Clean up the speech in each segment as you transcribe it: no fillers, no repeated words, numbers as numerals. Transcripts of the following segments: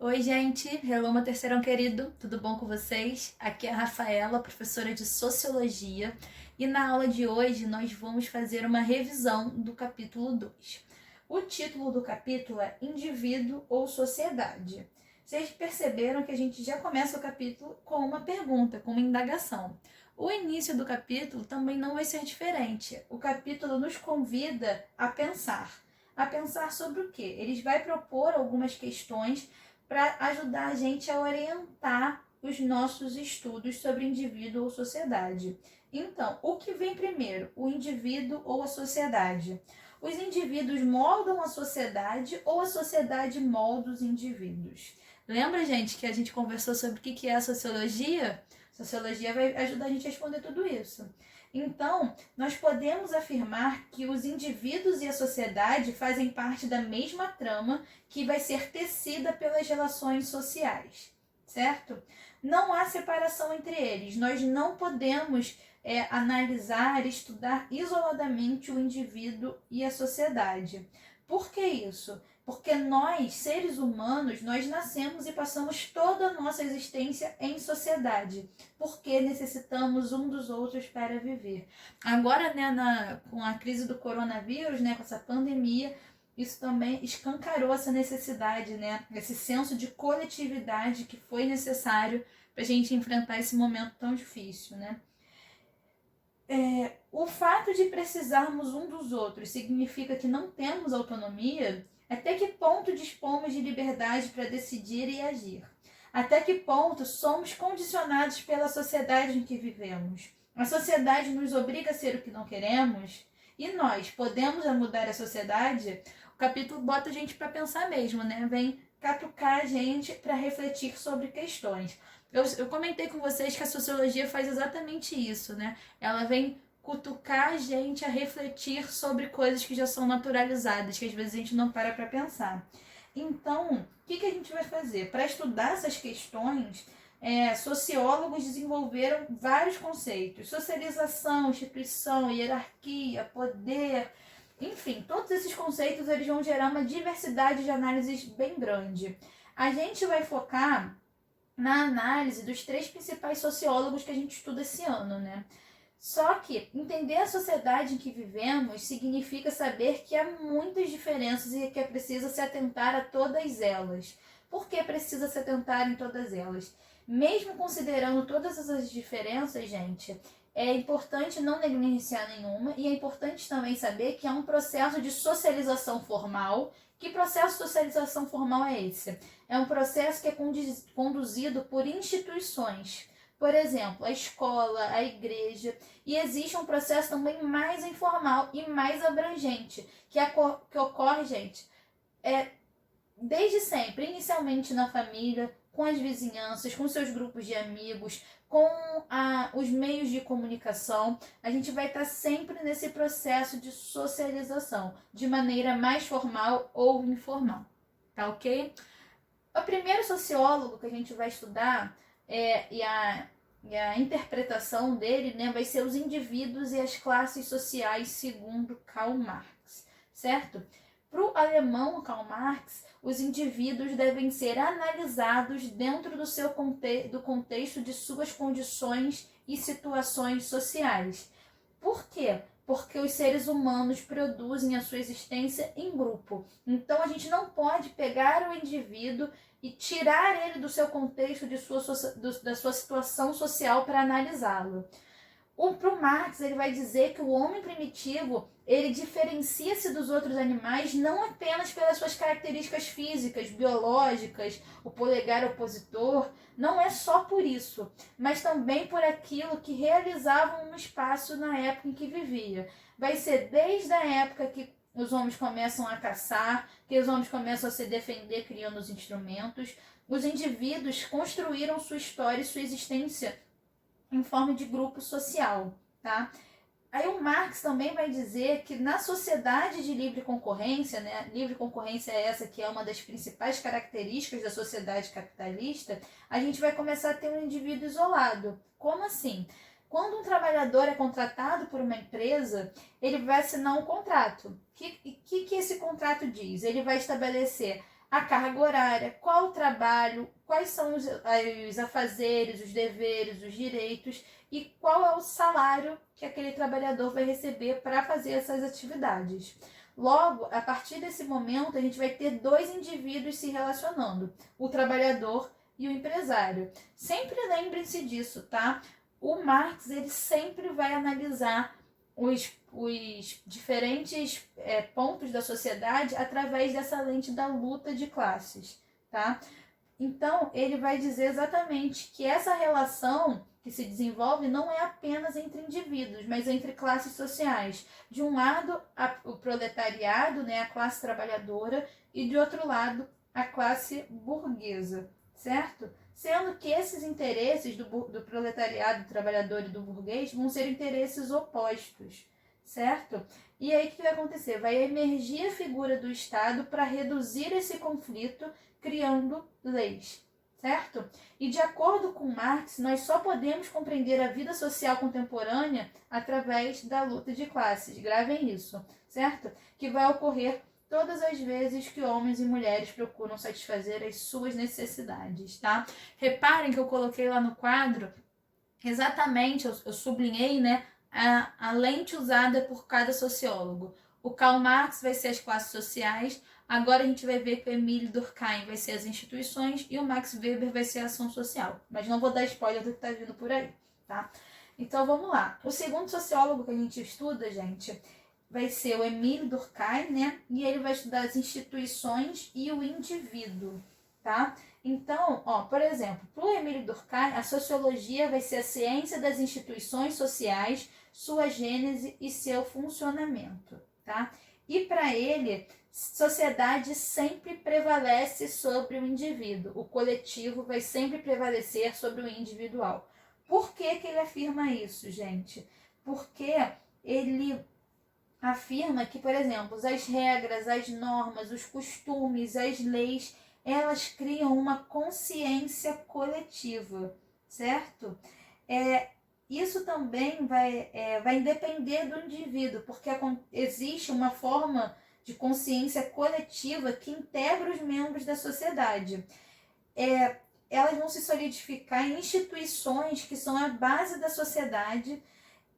Oi, gente! Hello, meu terceirão querido! Tudo bom com vocês? Aqui é a Rafaela, professora de Sociologia, e na aula de hoje nós vamos fazer uma revisão do capítulo 2. O título do capítulo é Indivíduo ou Sociedade. Vocês perceberam que a gente já começa o capítulo com uma pergunta, com uma indagação. O início do capítulo também não vai ser diferente. O capítulo nos convida a pensar. A pensar sobre o quê? Ele vai propor algumas questões para ajudar a gente a orientar os nossos estudos sobre indivíduo ou sociedade. Então, o que vem primeiro, o indivíduo ou a sociedade? Os indivíduos moldam a sociedade ou a sociedade molda os indivíduos? Lembra, gente, que a gente conversou sobre o que é a sociologia? Sociologia vai ajudar a gente a responder tudo isso. Então, nós podemos afirmar que os indivíduos e a sociedade fazem parte da mesma trama que vai ser tecida pelas relações sociais, certo? Não há separação entre eles. Nós não podemos analisar, estudar isoladamente o indivíduo e a sociedade. Por que isso? Porque nós, seres humanos, nós nascemos e passamos toda a nossa existência em sociedade, porque necessitamos um dos outros para viver. Agora, com a crise do coronavírus, com essa pandemia, isso também escancarou essa necessidade, esse senso de coletividade que foi necessário para a gente enfrentar esse momento tão difícil, O fato de precisarmos um dos outros significa que não temos autonomia? Até que ponto dispomos de liberdade para decidir e agir? Até que ponto somos condicionados pela sociedade em que vivemos? A sociedade nos obriga a ser o que não queremos? E nós podemos mudar a sociedade? O capítulo bota a gente para pensar mesmo, Vem catucar a gente para refletir sobre questões. Eu comentei com vocês que a sociologia faz exatamente isso, Ela vem cutucar a gente a refletir sobre coisas que já são naturalizadas, que às vezes a gente não para pensar. Então, o que a gente vai fazer? Para estudar essas questões, sociólogos desenvolveram vários conceitos: socialização, instituição, hierarquia, poder, enfim, todos esses conceitos eles vão gerar uma diversidade de análises bem grande. A gente vai focar na análise dos 3 principais sociólogos que a gente estuda esse ano, Só que entender a sociedade em que vivemos significa saber que há muitas diferenças e que é preciso se atentar a todas elas. Por que precisa se atentar em todas elas? Mesmo considerando todas essas diferenças, gente, é importante não negligenciar nenhuma, e é importante também saber que há um processo de socialização formal. Que processo de socialização formal é esse? É um processo que é conduzido por instituições. Por exemplo, a escola, a igreja, e existe um processo também mais informal e mais abrangente, que ocorre, gente, desde sempre, inicialmente na família, com as vizinhanças, com seus grupos de amigos, com os meios de comunicação. A gente vai estar sempre nesse processo de socialização, de maneira mais formal ou informal, tá ok? O primeiro sociólogo que a gente vai estudar e a interpretação dele vai ser os indivíduos e as classes sociais segundo Karl Marx, certo? Para o alemão Karl Marx, os indivíduos devem ser analisados dentro do contexto de suas condições e situações sociais. Por quê? Porque os seres humanos produzem a sua existência em grupo. Então a gente não pode pegar o indivíduo e tirar ele do seu contexto, da sua situação social para analisá-lo. Para o Marx, ele vai dizer que o homem primitivo ele diferencia-se dos outros animais não apenas pelas suas características físicas, biológicas, o polegar opositor, não é só por isso, mas também por aquilo que realizavam no espaço na época em que vivia. Vai ser desde a época que os homens começam a caçar, que os homens começam a se defender criando os instrumentos. Os indivíduos construíram sua história e sua existência em forma de grupo social, tá? Aí o Marx também vai dizer que na sociedade de livre concorrência, livre concorrência é essa que é uma das principais características da sociedade capitalista, a gente vai começar a ter um indivíduo isolado. Como assim? Quando um trabalhador é contratado por uma empresa, ele vai assinar um contrato. O que esse contrato diz? Ele vai estabelecer a carga horária, qual o trabalho, quais são os afazeres, os deveres, os direitos e qual é o salário que aquele trabalhador vai receber para fazer essas atividades. Logo, a partir desse momento, a gente vai ter dois indivíduos se relacionando, o trabalhador e o empresário. Sempre lembrem-se disso, tá? O Marx, ele sempre vai analisar os diferentes pontos da sociedade através dessa lente da luta de classes, tá? Então, ele vai dizer exatamente que essa relação que se desenvolve não é apenas entre indivíduos, mas entre classes sociais. De um lado, o proletariado, né, a classe trabalhadora, e de outro lado, a classe burguesa, certo? Sendo que esses interesses do proletariado, do trabalhador e do burguês vão ser interesses opostos, certo? E aí o que vai acontecer? Vai emergir a figura do Estado para reduzir esse conflito, criando leis, certo? E de acordo com Marx, nós só podemos compreender a vida social contemporânea através da luta de classes. Gravem isso, certo? Que vai ocorrer todas as vezes que homens e mulheres procuram satisfazer as suas necessidades, tá? Reparem que eu coloquei lá no quadro, exatamente, eu sublinhei, né, a lente usada por cada sociólogo. O Karl Marx vai ser as classes sociais, agora a gente vai ver que o Emile Durkheim vai ser as instituições e o Max Weber vai ser a ação social. Mas não vou dar spoiler do que está vindo por aí, tá? Então vamos lá. O segundo sociólogo que a gente estuda, gente, vai ser o Emile Durkheim, né? E ele vai estudar as instituições e o indivíduo, tá? Então, por exemplo, para o Emile Durkheim, a sociologia vai ser a ciência das instituições sociais, sua gênese e seu funcionamento, tá? E para ele, sociedade sempre prevalece sobre o indivíduo. O coletivo vai sempre prevalecer sobre o individual. Por que ele afirma isso, gente? Porque ele afirma que, por exemplo, as regras, as normas, os costumes, as leis, elas criam uma consciência coletiva, certo? Isso também vai depender do indivíduo, porque existe uma forma de consciência coletiva que integra os membros da sociedade. Elas vão se solidificar em instituições que são a base da sociedade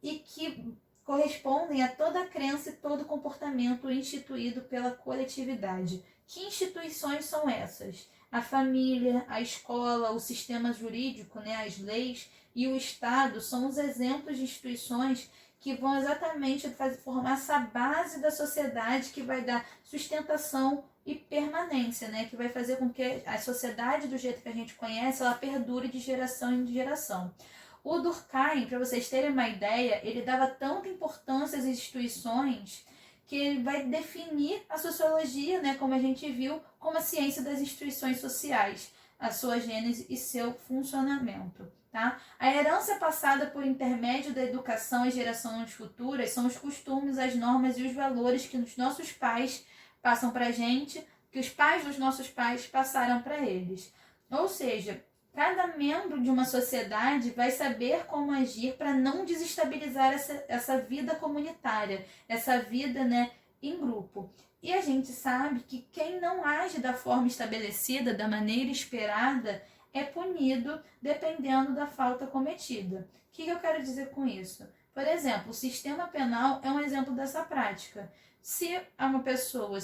e que correspondem a toda a crença e todo comportamento instituído pela coletividade. Que instituições são essas? A família, a escola, o sistema jurídico, né, as leis e o Estado são os exemplos de instituições que vão exatamente formar essa base da sociedade que vai dar sustentação e permanência, né, que vai fazer com que a sociedade, do jeito que a gente conhece, ela perdure de geração em geração. O Durkheim, para vocês terem uma ideia, ele dava tanta importância às instituições que ele vai definir a sociologia, né, como a gente viu, como a ciência das instituições sociais, a sua gênese e seu funcionamento. Tá? A herança passada por intermédio da educação às gerações futuras são os costumes, as normas e os valores que os nossos pais passam para a gente, que os pais dos nossos pais passaram para eles. Ou seja, cada membro de uma sociedade vai saber como agir para não desestabilizar essa vida comunitária, essa vida, né, em grupo. E a gente sabe que quem não age da forma estabelecida, da maneira esperada, é punido dependendo da falta cometida. O que eu quero dizer com isso? Por exemplo, o sistema penal é um exemplo dessa prática. Se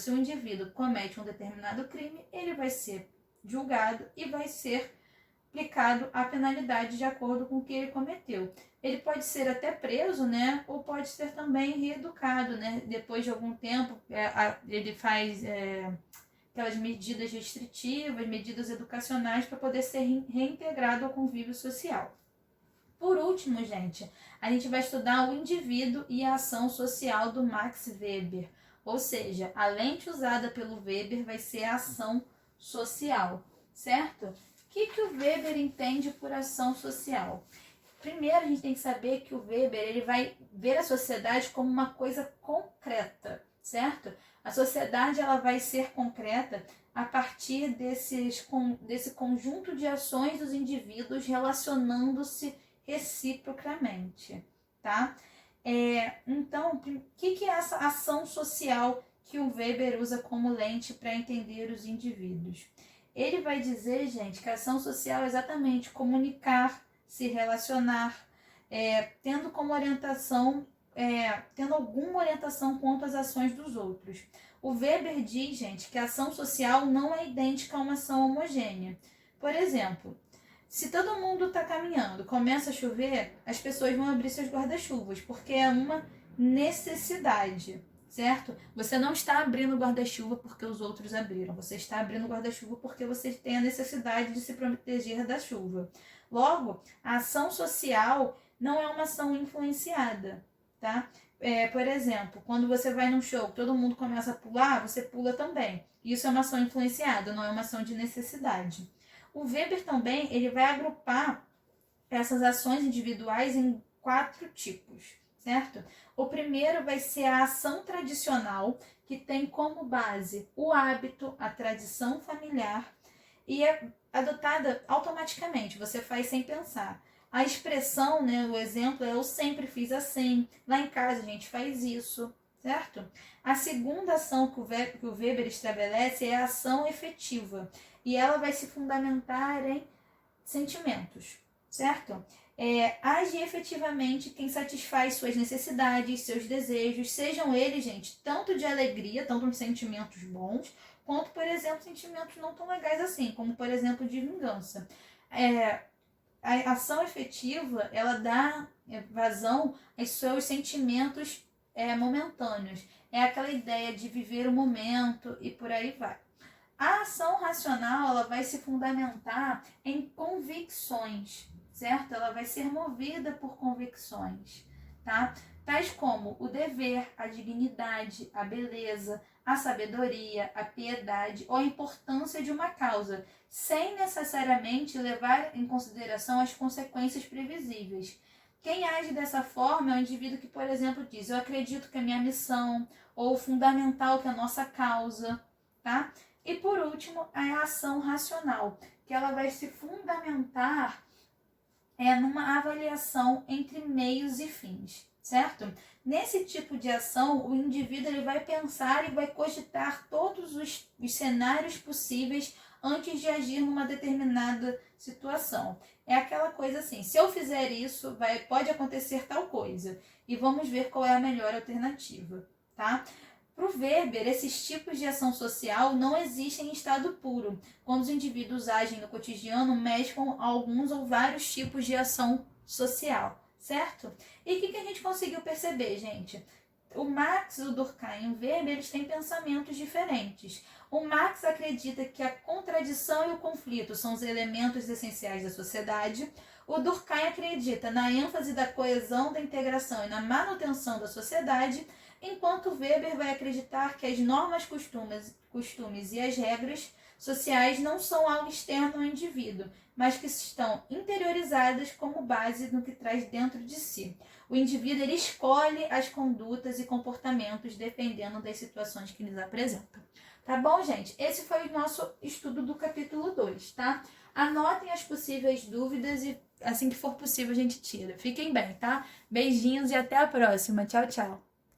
um indivíduo comete um determinado crime, ele vai ser julgado e vai ser aplicado a penalidade de acordo com o que ele cometeu. Ele pode ser até preso, né? Ou pode ser também reeducado, né? Depois de algum tempo, ele faz aquelas medidas restritivas, medidas educacionais para poder ser reintegrado ao convívio social. Por último, gente, a gente vai estudar o indivíduo e a ação social do Max Weber. Ou seja, a lente usada pelo Weber vai ser a ação social, certo? O que o Weber entende por ação social? Primeiro, a gente tem que saber que o Weber ele vai ver a sociedade como uma coisa concreta, certo? A sociedade ela vai ser concreta a partir desse conjunto de ações dos indivíduos relacionando-se reciprocamente, tá? Então, o que é essa ação social que o Weber usa como lente para entender os indivíduos. Ele vai dizer, gente, que a ação social é exatamente comunicar, se relacionar, tendo como orientação, tendo alguma orientação quanto às ações dos outros. O Weber diz, gente, que a ação social não é idêntica a uma ação homogênea. Por exemplo, se todo mundo está caminhando, começa a chover, as pessoas vão abrir seus guarda-chuvas, porque é uma necessidade, certo? Você não está abrindo o guarda-chuva porque os outros abriram, você está abrindo o guarda-chuva porque você tem a necessidade de se proteger da chuva. Logo, a ação social não é uma ação influenciada, tá? Por exemplo, quando você vai num show, todo mundo começa a pular, você pula também. Isso é uma ação influenciada, não é uma ação de necessidade. O Weber também ele vai agrupar essas ações individuais em 4 tipos, certo? O primeiro vai ser a ação tradicional, que tem como base o hábito, a tradição familiar e é adotada automaticamente, você faz sem pensar. A expressão, né, o exemplo é eu sempre fiz assim, lá em casa a gente faz isso, certo? A segunda ação que o Weber estabelece é a ação efetiva e ela vai se fundamentar em sentimentos, certo? Age efetivamente quem satisfaz suas necessidades, seus desejos, sejam eles, gente, tanto de alegria, tanto de sentimentos bons, quanto, por exemplo, sentimentos não tão legais assim, como, por exemplo, de vingança. A ação efetiva, ela dá vazão aos seus sentimentos momentâneos. É aquela ideia de viver o momento e por aí vai. A ação racional, ela vai se fundamentar em convicções, certo? Ela vai ser movida por convicções, tá? Tais como o dever, a dignidade, a beleza, a sabedoria, a piedade ou a importância de uma causa, sem necessariamente levar em consideração as consequências previsíveis. Quem age dessa forma é o indivíduo que, por exemplo, diz: eu acredito que a minha missão, ou fundamental que a nossa causa, tá? E por último, a ação racional, que ela vai se fundamentar numa avaliação entre meios e fins, certo? Nesse tipo de ação, o indivíduo ele vai pensar e vai cogitar todos os cenários possíveis antes de agir numa determinada situação. É aquela coisa assim, se eu fizer isso, pode acontecer tal coisa, e vamos ver qual é a melhor alternativa, tá? Para o Weber, esses tipos de ação social não existem em estado puro. Quando os indivíduos agem no cotidiano, mesclam alguns ou vários tipos de ação social, certo? E o que a gente conseguiu perceber, gente? O Marx, o Durkheim e o Weber, eles têm pensamentos diferentes. O Marx acredita que a contradição e o conflito são os elementos essenciais da sociedade. O Durkheim acredita na ênfase da coesão, da integração e na manutenção da sociedade, enquanto Weber vai acreditar que as normas, costumes e as regras sociais não são algo externo ao indivíduo, mas que estão interiorizadas como base no que traz dentro de si. O indivíduo ele escolhe as condutas e comportamentos dependendo das situações que lhes apresentam. Tá bom, gente? Esse foi o nosso estudo do capítulo 2, tá? Anotem as possíveis dúvidas e assim que for possível a gente tira. Fiquem bem, tá? Beijinhos e até a próxima. Tchau, tchau.